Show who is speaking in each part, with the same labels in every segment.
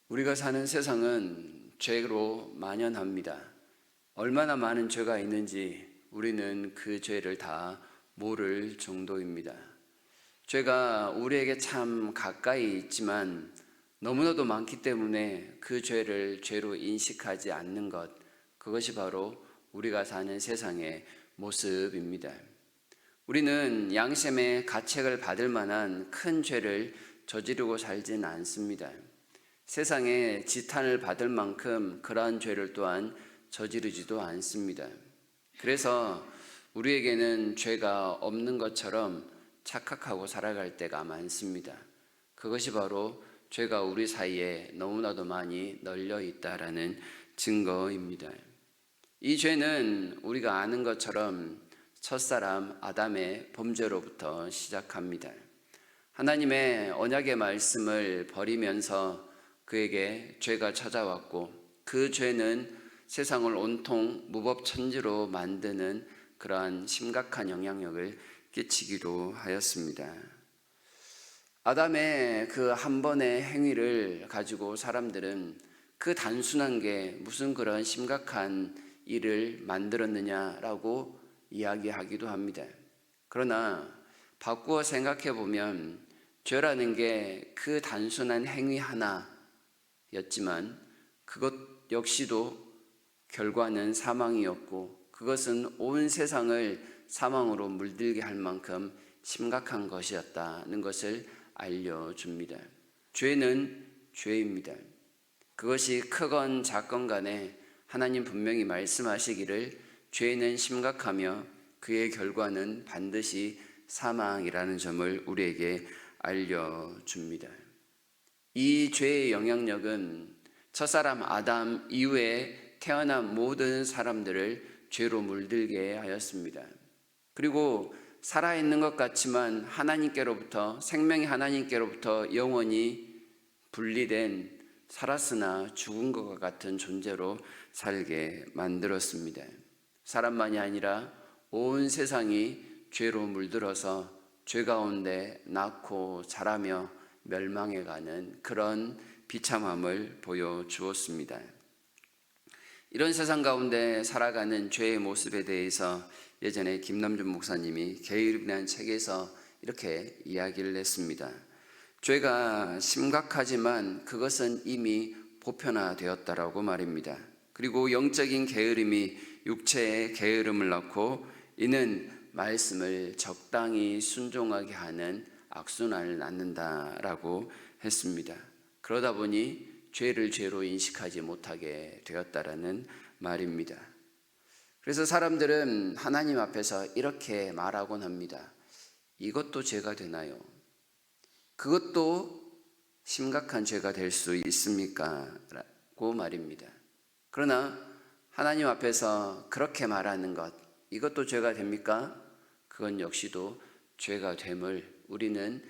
Speaker 1: 우리가 사는 세상은 죄로 만연합니다. 얼마나 많은 죄가 있는지 우리는 그 죄를 다 모를 정도입니다. 죄가 우리에게 참 가까이 있지만 너무나도 많기 때문에 그 죄를 죄로 인식하지 않는 것, 그것이 바로 우리가 사는 세상의 모습입니다. 우리는 양심의 가책을 받을 만한 큰 죄를 저지르고 살진 않습니다. 세상에 지탄을 받을 만큼 그러한 죄를 또한 저지르지도 않습니다. 그래서 우리에게는 죄가 없는 것처럼 착각하고 살아갈 때가 많습니다. 그것이 바로 죄가 우리 사이에 너무나도 많이 널려 있다라는 증거입니다. 이 죄는 우리가 아는 것처럼 첫사람 아담의 범죄로부터 시작합니다. 하나님의 언약의 말씀을 버리면서 그에게 죄가 찾아왔고, 그 죄는 세상을 온통 무법천지로 만드는 그러한 심각한 영향력을 끼치기도 하였습니다. 아담의 그 한 번의 행위를 가지고 사람들은 그 단순한 게 무슨 그런 심각한 일을 만들었느냐라고 이야기하기도 합니다. 그러나 바꾸어 생각해 보면 죄라는 게 그 단순한 행위 하나였지만 그것 역시도 결과는 사망이었고, 그것은 온 세상을 사망으로 물들게 할 만큼 심각한 것이었다는 것을 알려줍니다. 죄는 죄입니다. 그것이 크건 작건 간에 하나님 분명히 말씀하시기를 죄는 심각하며 그의 결과는 반드시 사망이라는 점을 우리에게 알려줍니다. 이 죄의 영향력은 첫사람 아담 이후에 태어난 모든 사람들을 죄로 물들게 하였습니다. 그리고 살아있는 것 같지만 하나님께로부터, 생명이 하나님께로부터 영원히 분리된, 살았으나 죽은 것과 같은 존재로 살게 만들었습니다. 사람만이 아니라 온 세상이 죄로 물들어서 죄 가운데 낳고 자라며 멸망해가는 그런 비참함을 보여주었습니다. 이런 세상 가운데 살아가는 죄의 모습에 대해서 예전에 김남준 목사님이 게으름이라는 책에서 이렇게 이야기를 했습니다. 죄가 심각하지만 그것은 이미 보편화되었다라고 말입니다. 그리고 영적인 게으름이 육체의 게으름을 낳고 이는 말씀을 적당히 순종하게 하는 악순환을 낳는다라고 했습니다. 그러다 보니 죄를 죄로 인식하지 못하게 되었다라는 말입니다. 그래서 사람들은 하나님 앞에서 이렇게 말하곤 합니다. 이것도 죄가 되나요? 그것도 심각한 죄가 될 수 있습니까? 라고 말입니다. 그러나 하나님 앞에서 그렇게 말하는 것, 이것도 죄가 됩니까? 그건 역시도 죄가 됨을 우리는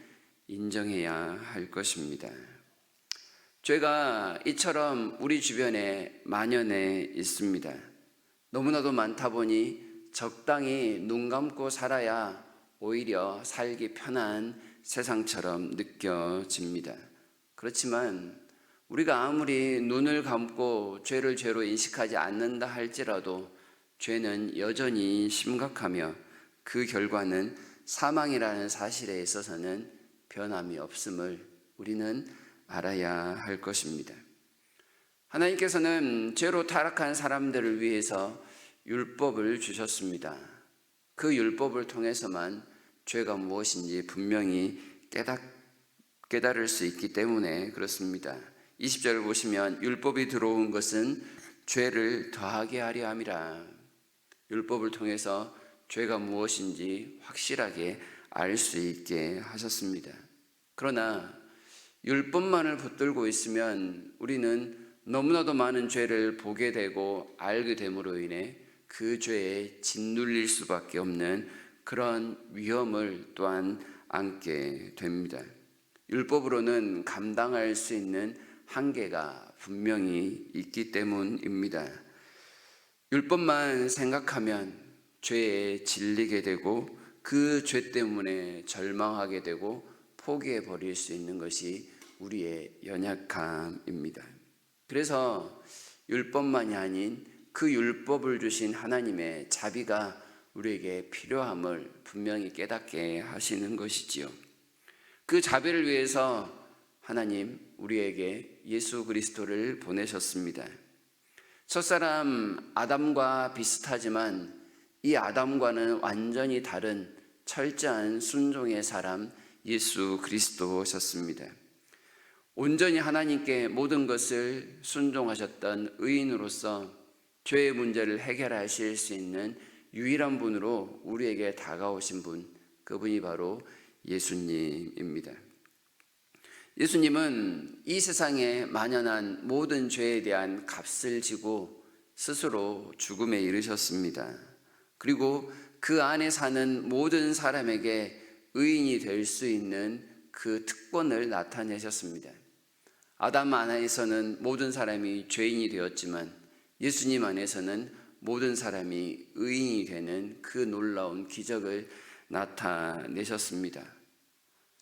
Speaker 1: 인정해야 할 것입니다. 죄가 이처럼 우리 주변에 만연해 있습니다. 너무나도 많다 보니 적당히 눈 감고 살아야 오히려 살기 편한 세상처럼 느껴집니다. 그렇지만 우리가 아무리 눈을 감고 죄를 죄로 인식하지 않는다 할지라도 죄는 여전히 심각하며 그 결과는 사망이라는 사실에 있어서는 변함이 없음을 우리는 알아야 할 것입니다. 하나님께서는 죄로 타락한 사람들을 위해서 율법을 주셨습니다. 그 율법을 통해서만 죄가 무엇인지 분명히 깨달을 수 있기 때문에 그렇습니다. 20절을 보시면 율법이 들어온 것은 죄를 더하게 하려 함이라. 율법을 통해서 죄가 무엇인지 확실하게 알 수 있게 하셨습니다. 그러나 율법만을 붙들고 있으면 우리는 너무나도 많은 죄를 보게 되고 알게 됨으로 인해 그 죄에 짓눌릴 수밖에 없는 그런 위험을 또한 안게 됩니다. 율법으로는 감당할 수 있는 한계가 분명히 있기 때문입니다. 율법만 생각하면 죄에 질리게 되고 그 죄 때문에 절망하게 되고 포기해 버릴 수 있는 것이 우리의 연약함입니다. 그래서 율법만이 아닌 그 율법을 주신 하나님의 자비가 우리에게 필요함을 분명히 깨닫게 하시는 것이지요. 그 자비를 위해서 하나님 우리에게 예수 그리스도를 보내셨습니다. 첫사람 아담과 비슷하지만 이 아담과는 완전히 다른 철저한 순종의 사람 예수 그리스도셨습니다. 온전히 하나님께 모든 것을 순종하셨던 의인으로서 죄의 문제를 해결하실 수 있는 유일한 분으로 우리에게 다가오신 분, 그분이 바로 예수님입니다. 예수님은 이 세상에 만연한 모든 죄에 대한 값을 지고 스스로 죽음에 이르셨습니다. 그리고 그 안에 사는 모든 사람에게 의인이 될 수 있는 그 특권을 나타내셨습니다. 아담 안에서는 모든 사람이 죄인이 되었지만 예수님 안에서는 모든 사람이 의인이 되는 그 놀라운 기적을 나타내셨습니다.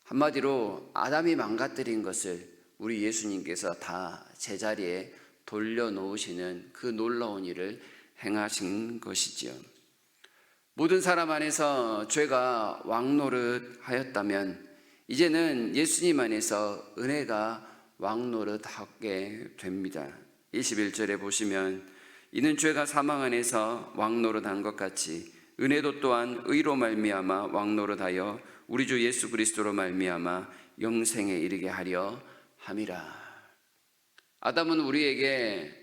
Speaker 1: 한마디로 아담이 망가뜨린 것을 우리 예수님께서 다 제자리에 돌려놓으시는 그 놀라운 일을 행하신 것이지요. 모든 사람 안에서 죄가 왕노릇하였다면 이제는 예수님 안에서 은혜가 왕노릇하게 됩니다. 21절에 보시면 이는 죄가 사망 안에서 왕노릇한 것 같이 은혜도 또한 의로 말미암아 왕노릇하여 우리 주 예수 그리스도로 말미암아 영생에 이르게 하려 함이라. 아담은 우리에게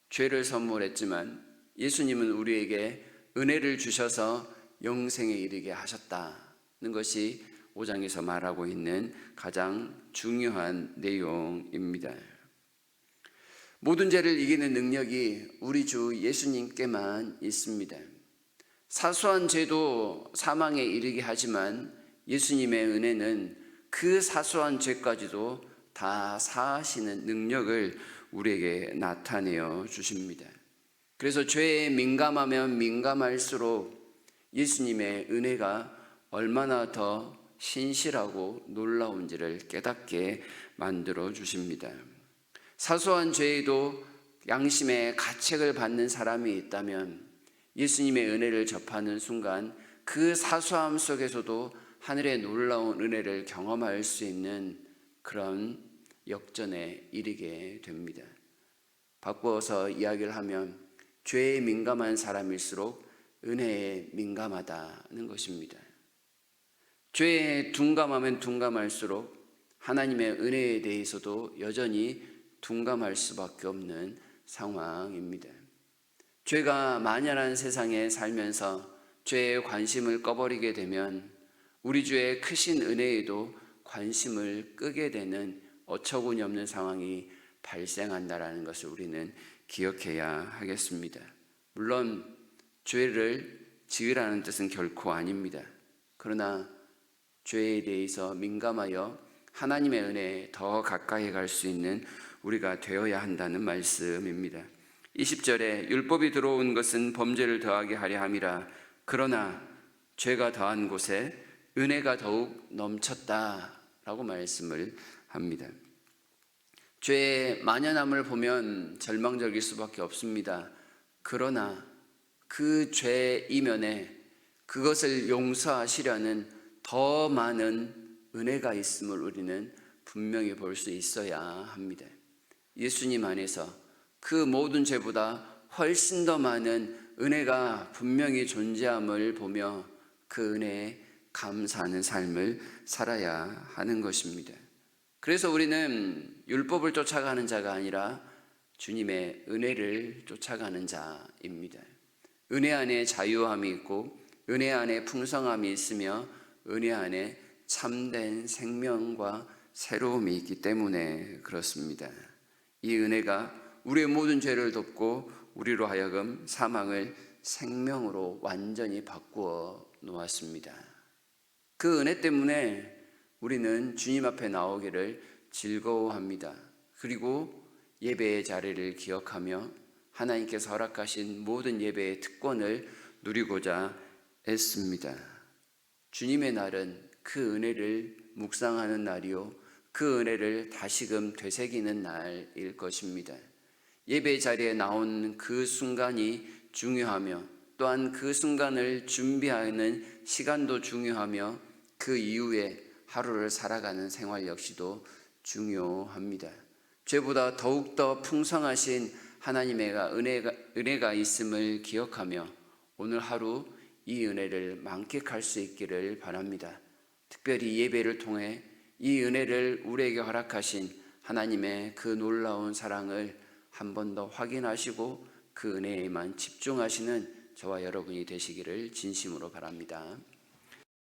Speaker 1: 죄를 선물했지만 예수님은 우리에게 은혜를 주셔서 영생에 이르게 하셨다는 것이 5장에서 말하고 있는 가장 중요한 내용입니다. 모든 죄를 이기는 능력이 우리 주 예수님께만 있습니다. 사소한 죄도 사망에 이르게 하지만 예수님의 은혜는 그 사소한 죄까지도 다 사하시는 능력을 우리에게 나타내어 주십니다. 그래서 죄에 민감하면 민감할수록 예수님의 은혜가 얼마나 더 신실하고 놀라운지를 깨닫게 만들어 주십니다. 사소한 죄에도 양심의 가책을 받는 사람이 있다면 예수님의 은혜를 접하는 순간 그 사소함 속에서도 하늘의 놀라운 은혜를 경험할 수 있는 그런 역전에 이르게 됩니다. 바꾸어서 이야기를 하면 죄에 민감한 사람일수록 은혜에 민감하다는 것입니다. 죄에 둔감하면 둔감할수록 하나님의 은혜에 대해서도 여전히 둔감할 수밖에 없는 상황입니다. 죄가 만연한 세상에 살면서 죄에 관심을 꺼버리게 되면 우리 주의 크신 은혜에도 관심을 끄게 되는 어처구니 없는 상황이 발생한다는 것을 우리는 기억해야 하겠습니다. 물론 죄를 지으라는 뜻은 결코 아닙니다. 그러나 죄에 대해서 민감하여 하나님의 은혜에 더 가까이 갈 수 있는 우리가 되어야 한다는 말씀입니다. 20절에 율법이 들어온 것은 범죄를 더하게 하려 함이라. 그러나 죄가 더한 곳에 은혜가 더욱 넘쳤다라고 말씀을 합니다. 죄의 만연함을 보면 절망적일 수밖에 없습니다. 그러나 그 죄 이면에 그것을 용서하시려는 더 많은 은혜가 있음을 우리는 분명히 볼 수 있어야 합니다. 예수님 안에서 그 모든 죄보다 훨씬 더 많은 은혜가 분명히 존재함을 보며 그 은혜에 감사하는 삶을 살아야 하는 것입니다. 그래서 우리는 율법을 쫓아가는 자가 아니라 주님의 은혜를 쫓아가는 자입니다. 은혜 안에 자유함이 있고 은혜 안에 풍성함이 있으며 은혜 안에 참된 생명과 새로움이 있기 때문에 그렇습니다. 이 은혜가 우리의 모든 죄를 덮고 우리로 하여금 사망을 생명으로 완전히 바꾸어 놓았습니다. 그 은혜 때문에 우리는 주님 앞에 나오기를 즐거워합니다. 그리고 예배의 자리를 기억하며 하나님께서 허락하신 모든 예배의 특권을 누리고자 애씁니다. 주님의 날은 그 은혜를 묵상하는 날이요 그 은혜를 다시금 되새기는 날일 것입니다. 예배 자리에 나온 그 순간이 중요하며 또한 그 순간을 준비하는 시간도 중요하며 그 이후에 하루를 살아가는 생활 역시도 중요합니다. 죄보다 더욱더 풍성하신 하나님의 은혜가 있음을 기억하며 오늘 하루 이 은혜를 만끽할 수 있기를 바랍니다. 특별히 예배를 통해 이 은혜를 우리에게 허락하신 하나님의 그 놀라운 사랑을 한 번 더 확인하시고 그 은혜에만 집중하시는 저와 여러분이 되시기를 진심으로 바랍니다.